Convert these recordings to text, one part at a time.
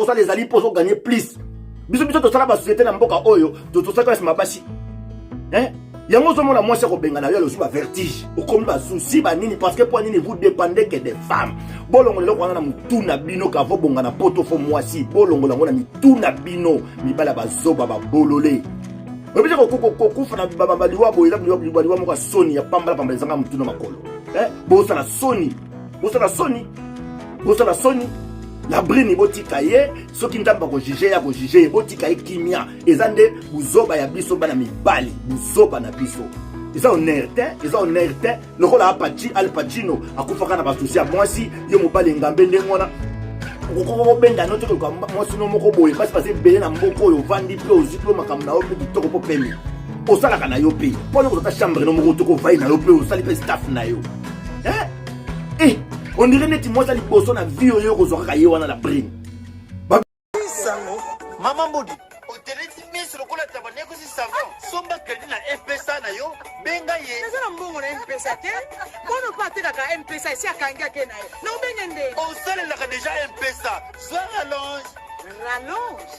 ça les alliés pour gagner plus. Biso to sala ba société na mboka oyo, to sala ka mabasi. Hein? Yango zo mona mwasi ko benga na yo le ba vertige. O comme ba souci ba nini parce que pour nini vous dépendez que des femmes. Bolongo le ko na mutuna bino ka vo bonga na poto fo mwasi. Bolongo lango na mituna bino mi bala ba zoba ba bololé. Obije ko fana baba liwa boyela liwa mo ka soni ya pambala zanga mutuna makolo. Bosa la soni. La brine botika ye soki ndamba ko juger ya ko juger botika kimia ezande buzoba ya biso bana mibali buzoba na biso eza honnête lokola apachi Al Pacino akufaka na basusi ya mwasi yo mobali ngambe ndengona ko benda note ko mwasi no moko boye parce bele na mboko yo vandi pe ozipo makamna o bitoko po pemi osala kana yo pe pona ko ta chambre no moko to ko vai na yo pe osali pe staff na yo on dirait net moi ça li bosso na vie yo ko zoka ye wana la prime sango mama mbodi oteleti miso lokola tabane ko si savon somba kredi na FPSA na yo benga ye eza na mbongo na MPSA te kono pate na ka MPSA isi akanga ke na yo na ubengende o sale la déjà MPSA soit rallonge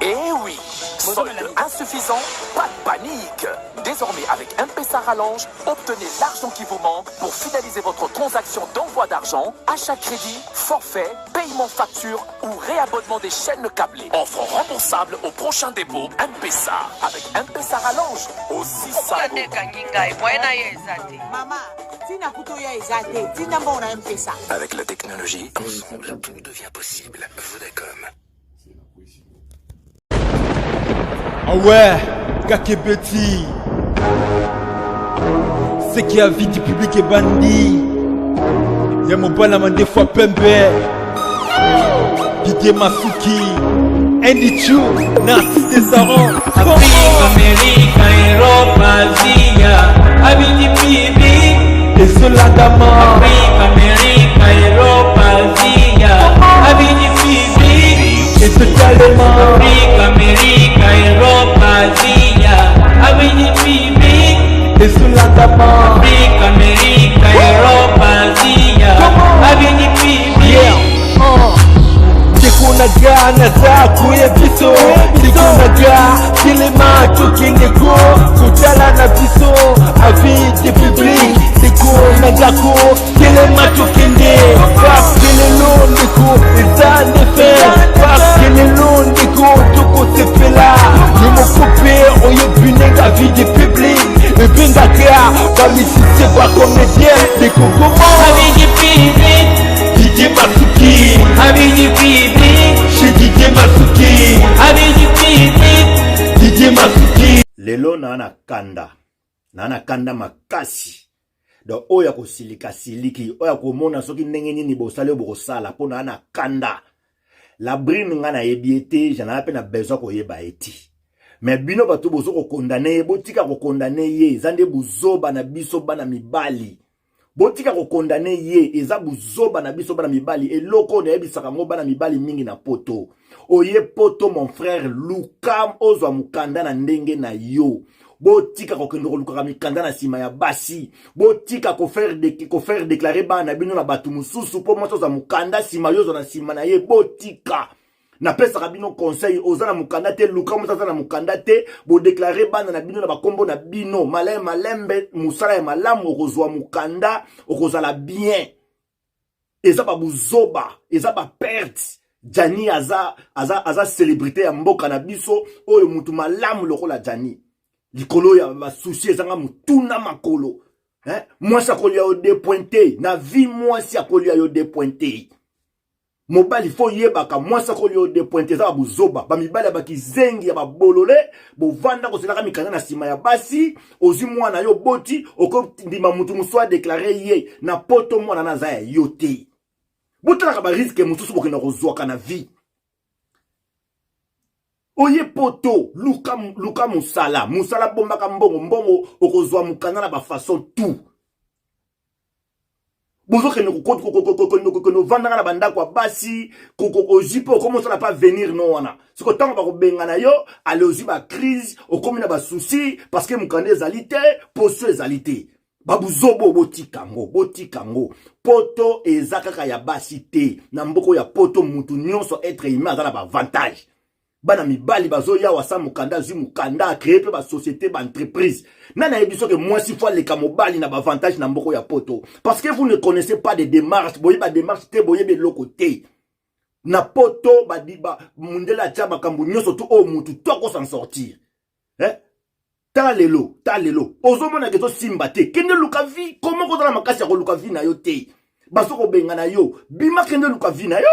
Eh oui, solde insuffisant, pas de panique. Désormais, avec M-Pesa Rallonge, obtenez l'argent qui vous manque pour finaliser votre transaction d'envoi d'argent, achat crédit, forfait, paiement facture ou réabonnement des chaînes câblées. Offre remboursable au prochain dépôt M-Pesa. Avec M-Pesa Rallonge, aussi ça. Maman, tina kuto ya ezate, tina mbona M-Pesa. Avec la technologie, ensemble, tout devient possible. Vodacom. Ah ouais, Kakebeti. C'est qui a vie du public et bandit. Y'a mon banam des fois pembe. Didier Masuki. Andy Chou, Narcisse Desaron. Afrique, Amérique, Europe, Asie, Abidi Bibi. Et Soladama. Afrique, Amérique, Europe, Asie, Abidi Bibi. Et totalement. Afrique, Amérique, Europe, Asie, Abidi Bibi. Et Soladama. Afrique, Amérique, Europe, Asie, Abidi Bibi. Naga naza kuye biso naga kilema tukineko kutala na biso avis de public siko nagako kilema tukinde parce que le long ndiko eza nefe parce que le long ndiko tuko sepela ni mokope oyo binenga vie de public ebinga ka ba misise ba comédien de Congo Abidi Bibi. Didier Masuki Abidi Bibi. chez Didier Masuki Abidi Bibi. Didier Masuki lelo na kanda makasi donc oya ko siliki oya ko mona soki ndenge nini bosale bokosala pona na kanda la brine nga na yebiete jana pe na besoin ko yeba eti mais bino bato bozo ko condamner botika ko condamner ye zande buzoba na biso bana mibali botika ko condamner ye eza buzoba na biso bana mibali eloko na yebisaka ngo bana mibali mingi na poto oye poto mon frère Lukam ozwa mukanda na ndenge na yo botika ko kendo luka mikanda na sima ya basi botika ko faire déclarer bana bino na batu mususu po moto za mukanda sima yo zo na sima na ye botika na pesa kabino conseil ozana mukanda te Luka mutata na mukanda te bo déclarer bana na bino na bakombo na bino malembe musala ya malamu okozwa mukanda okozala bien eza ba buzoba eza ba perte Jani aza célébrité ya mboka na biso oyo mutu malamu lokola Jani likolo ya ba souci ezanga mutuna makolo moi ça kolia au dépointé na vie moi si akolia yo dépointé mobali fo yebaka moi ça kolia au dépointé za buzoba ba mibali ba kizengi ya ba bolole bo vanda ko selaka mikana na sima ya basi ozi mwana yo boti oko ndima mutu muswa déclarer ye na poto mwana na za yo te botala ba risque mutu bokena kozwaka na vie oye poto luka musala bomba ka mbongo okozwa mukana na ba façon tout bozo ke no vanda na banda kwa basi ojipo comment ça n'a pas venir non wana siko tango ba ko benga na yo alozi ba crise okomi na ba souci parce que mukande ezalité poso ezalité babuzobo botikango poto ezakaka ya basi te na mboko ya poto mutu nyonso être humain azala ba avantage bana mibali bazoya wasa mukanda zu mukanda créer pe ba société ba entreprise nana yebiso ke moi si fois les kamobali na ba avantage na mboko ya poto parce que vous ne connaissez pas des démarches boye ba démarche te boye be lokote na poto ba diba mundela tia makambu nyonso tu o mutu to ko s'en sortir talelo ozomona ke to simba te kende luka vi comment ko la makasi ya ko luka vi na yo te baso ko benga na yo bima kende luka vi na yo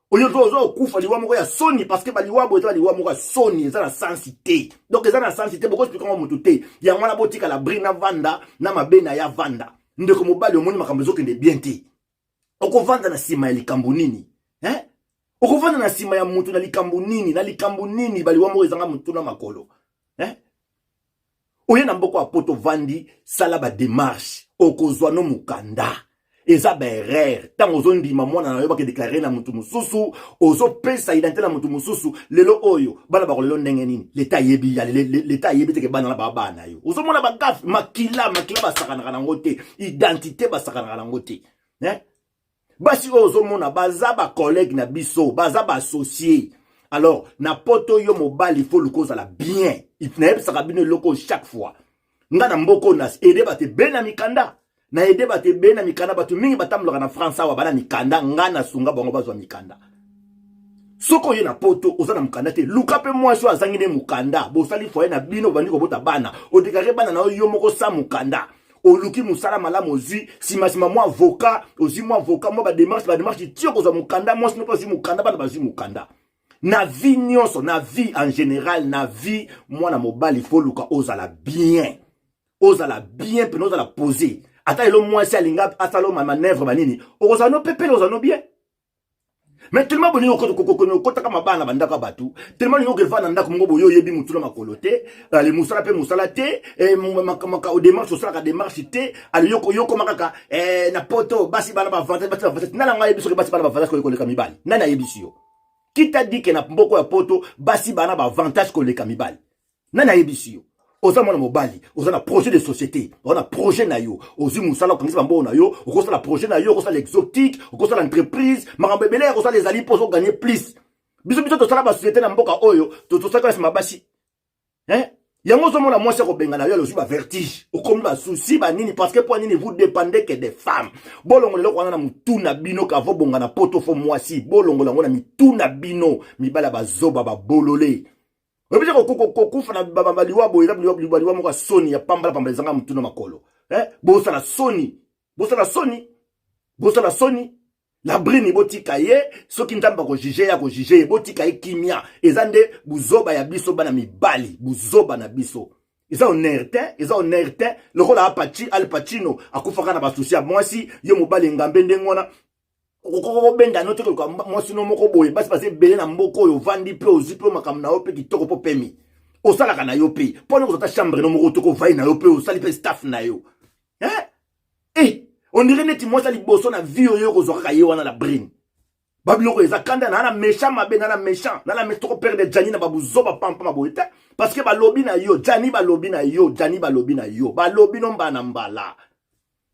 oyo to kufa liwa moko ya soni parce que baliwa bo to liwa moko ya soni eza na sensité donc eza na sensité boko expliquer ko mutu te ya mwana botika la brina vanda na mabena ya vanda ndeko mobali omoni makambo zokende bien te oko vanda na sima ya likambo nini oko vanda na sima ya mutu na likambo nini baliwa moko ezanga mutu na makolo oye na mboko apoto vandi sala ba démarche okozwa no mukanda eza ba erreur tango zondima mwana na yo bake déclarer na mutu mususu ozo pesa identité na mutu mususu lelo oyo bana ba kolelo ndenge nini l'état yebi ya l'état yebi te ke bana na baba na yo ozo mona ba gaf makila ba sakana na ngote identité ba sakana na ngote basi ozo mona baza ba collègue na biso baza ba associé. Alors, na poto yo mobile, il faut le cause à la bien. Il n'a pas de loko chaque fois. Nga na mboko nas aidé bate bena mikanda. Na aidé bate bena mikanda batu mingi batam loka na France wa bana mikanda nga na sunga bango bazwa mikanda. Soko yo na poto oza na mukanda te luka pe moi so azangi ne mukanda. Bo sali foye na bino bandi ko bota bana. O dekare bana na yo moko sa mukanda. Oluki musala malamu ozi sima mo avocat ozi mo avocat mo ba démarche tio ko za mukanda mo sino pas mukanda bana bazi mukanda. Na vie nyonso, na vie en général, na vie, moi na mobile, il faut luka ozala bien. Ozala bien, pe ozala poser. Ata elo moi si alinga, asalo ma manœuvre manini. Ozano pepe, ozano bien. Mais tellement boni kota kama bana bandaka batu, tellement yo gelfa na ndako ngo boyo yebi mutula makolote, ale musala pe musala te, maka o démarche osala ka démarche te, ale yoko makaka na poto basi bana ba avantage, nana nga yebi so basi bana ba avantage ko leka mibali. Nana yebi si yo. Qui t'a dit que na mboko ya poto basi bana ba avantage ko leka mibali nana yebisi yo oza mwana mobali oza na projet de société oza na projet na yo ozi musala ko ngisa mbo na yo okosa la projet na yo okosa l'exotique okosa l'entreprise makambo belé okosa les alliés pour gagner plus biso to sala ba société na mboka oyo to sala ka mabasi yango zo mona mwasi ko benga na yo lozi ba vertige okomi ba souci ba nini parce que pour nini vous dépendez que des femmes bolongo lelo kwana na mutuna bino ka vo bonga na poto fo mwasi bolongo lango na mituna bino mibala bazoba ba bololé obije ko kufa na baba liwa boyela liwa moko soni ya pambala zanga mutuna makolo bosala soni la brine botika ye soki ntamba ko juger botika ye kimia ezande buzoba ya biso bana mibali buzoba na biso eza honnête le rôle Al Pacino akufaka na basusi ya mwasi yo mobali ngambe ndengona okoko benda note ko mwasi no moko boye basi belé na mboko oyo vandi pe ozipe makam na ope kitoko po pemi osala kana yo pe pone ko ta chambre no moko toko vai na yo pe osali pe staff na yo on dirait neti mwasa liboso na vie oyo kozwaka ye wana la brine babiloko eza kanda na méchant mabe na méchant na metoko père de Jani na babuzoba pampa maboyete parce que balobi na yo Jani balobi na yo balobi no mbana mbala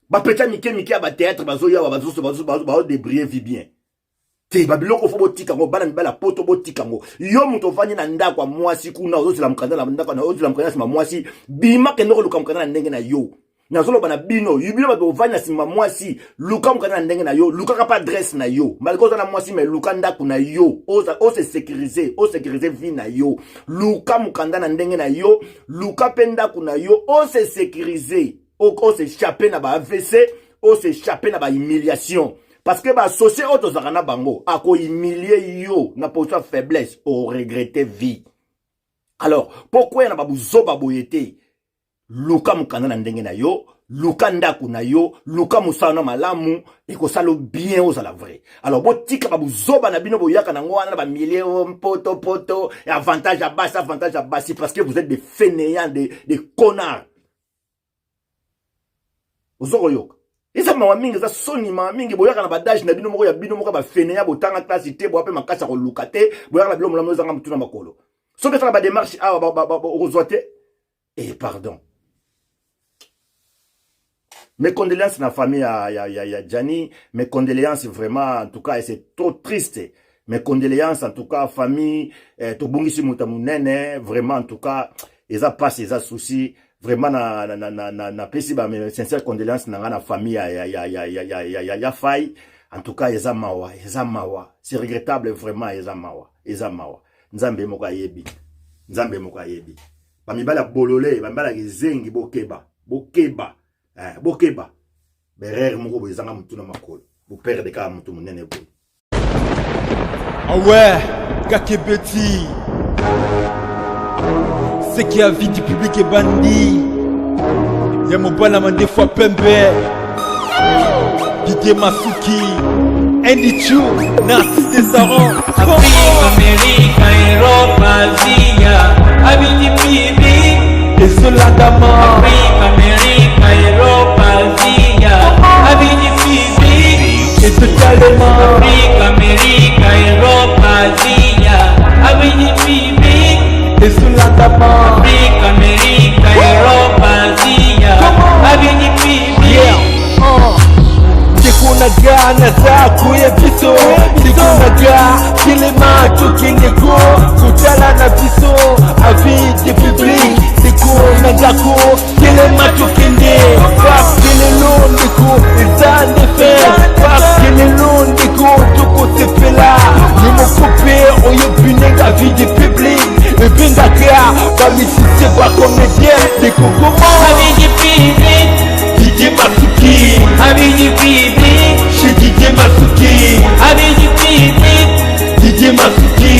bapeta mike ya ba théâtre bazoya bazo débrier vie bien te babiloko fo botika ngo bana mibala poto botika ngo yo muto vani na ndako kwa mwasi kuna ozozela mkanda na ndako na ozozela mkanda sima mwasi bima ke ndoko luka mkanda na ndenge na yo nazolo bana bino yubino ba bovanya sima mwasi luka mkana ndenge na yo luka ka pa adresse na yo malgré na mwasi mais luka ndaku na yo o se sécuriser vie na yo luka mkanda na ndenge na yo luka penda kuna yo o se sécuriser o se échapper na ba AVC o se échapper na ba humiliation parce que ba associé auto zakana bango ako humilier yo na position faiblesse o regretter vie. Alors pourquoi na ba buzoba boyete luka mukanda na ndenge na yo luka ndaku na yo luka musana malamu ekosalo bien ozala vrai. Alors botika babuzoba na bino boyaka na ngwana na ba milliers poto avantage à basi parce que vous êtes des fainéants des connards. Ozoroyoka eza mawa mingi za soni mawa mingi boyaka na badage na bino moko ba fainéant botanga classe te bo ape makasa ko luka te boyaka na bilo mulamu zanga mutuna makolo soki fala ba démarche ozwate et pardon. Mes condoléances à la famille ya Gianni, mes condoléances vraiment, en tout cas, et c'est trop triste. Mes condoléances en tout cas, famille, Tobungisi Mutamunene, vraiment en tout cas, ils ont passé, ils ont souci, vraiment na pesi ba mes sincères condoléances na la famille ya faille. En tout cas, ils ont mawa. C'est regrettable vraiment, ils ont mawa. Nzambe moka yebi. Bamibala bolole, bamibala zengi bokeba. Berere moko bozanga mutu na makolo. Vous perdez ka mutu munene boy. Ah ouais, Kakebeti. C'est qui a vie du public est bandit. Y'a mon balama des fois pembe. Didier Masuki. Andy Chou, Narcisse Desaron. Afrique, Amérique, Europe, Asie, Abidi Bibi. Et Solandama. Afrique, Amérique, Europe, Asie, Abidi Bibi. Et totalement. Afrique, Amérique, Europe, Asie, Abidi Bibi. Et Solandama. Afrique, Amérique, Europe, Asie, Abidi Bibi. Kunaga na zaku ya biso Kunaga kilema tukingeko Kutala na biso Avis de public Kunaga ko kilema tukinde Parce que le long de ko Ils en effet Parce que le long de ko Tuko sepela Numo coupe Oyo bunenga avis de public Et binga kya Bami si c'est pas comédien De Kokomo Abidi Bibi. Didier Masuki Abidi Bibi. Chez Didier Masuki Abidi Bibi. Didier Masuki